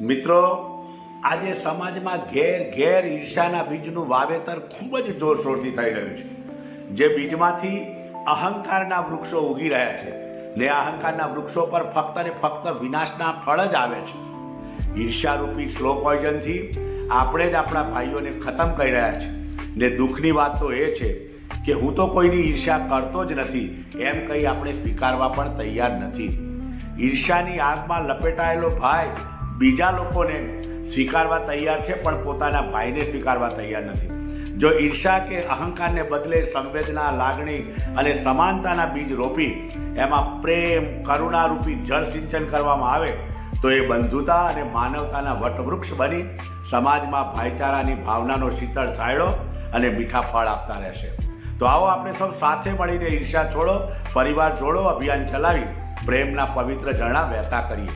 મિત્રો, આજે સમાજમાં ઘેર ઘેર ઈર્ષ્યાના બીજનું વાવેતર ખૂબ જ જોરશોરથી થઈ રહ્યું છે. જે બીજમાંથી અહંકારના વૃક્ષો ઉગી રહ્યા છે ને અહંકારના વૃક્ષો પર ફક્ત ને ફક્ત વિનાશના ફળ જ આવે છે. ઈર્ષ્યારૂપી સ્લો પોઈઝનથી આપણે જ આપણા ભાઈઓને ખતમ કરી રહ્યા છે. ને દુઃખની વાત તો એ છે કે હું તો કોઈની ઈર્ષ્યા કરતો જ નથી એમ કહી આપણે સ્વીકારવા પણ તૈયાર નથી. ઈર્ષ્યાની આગમાં લપેટાયેલો ભાઈ બીજા લોકોને સ્વીકારવા તૈયાર છે પણ પોતાના ભાઈને સ્વીકારવા તૈયાર નથી. જો ઈર્ષ્યા કે અહંકારને બદલે સંવેદના, લાગણી અને સમાનતાના બીજ રોપી એમાં પ્રેમ, કરુણારૂપી જળ સિંચન કરવામાં આવે તો એ બંધુતા અને માનવતાના વટવૃક્ષ બની સમાજમાં ભાઈચારાની ભાવનાનો શીતળ છાંયડો અને મીઠા ફળ આપતા રહેશે. તો આવો આપણે સૌ સાથે મળીને ઈર્ષ્યા છોડો, પરિવાર જોડો અભિયાન ચલાવી પ્રેમના પવિત્ર ઝરણા વહેતા કરીએ.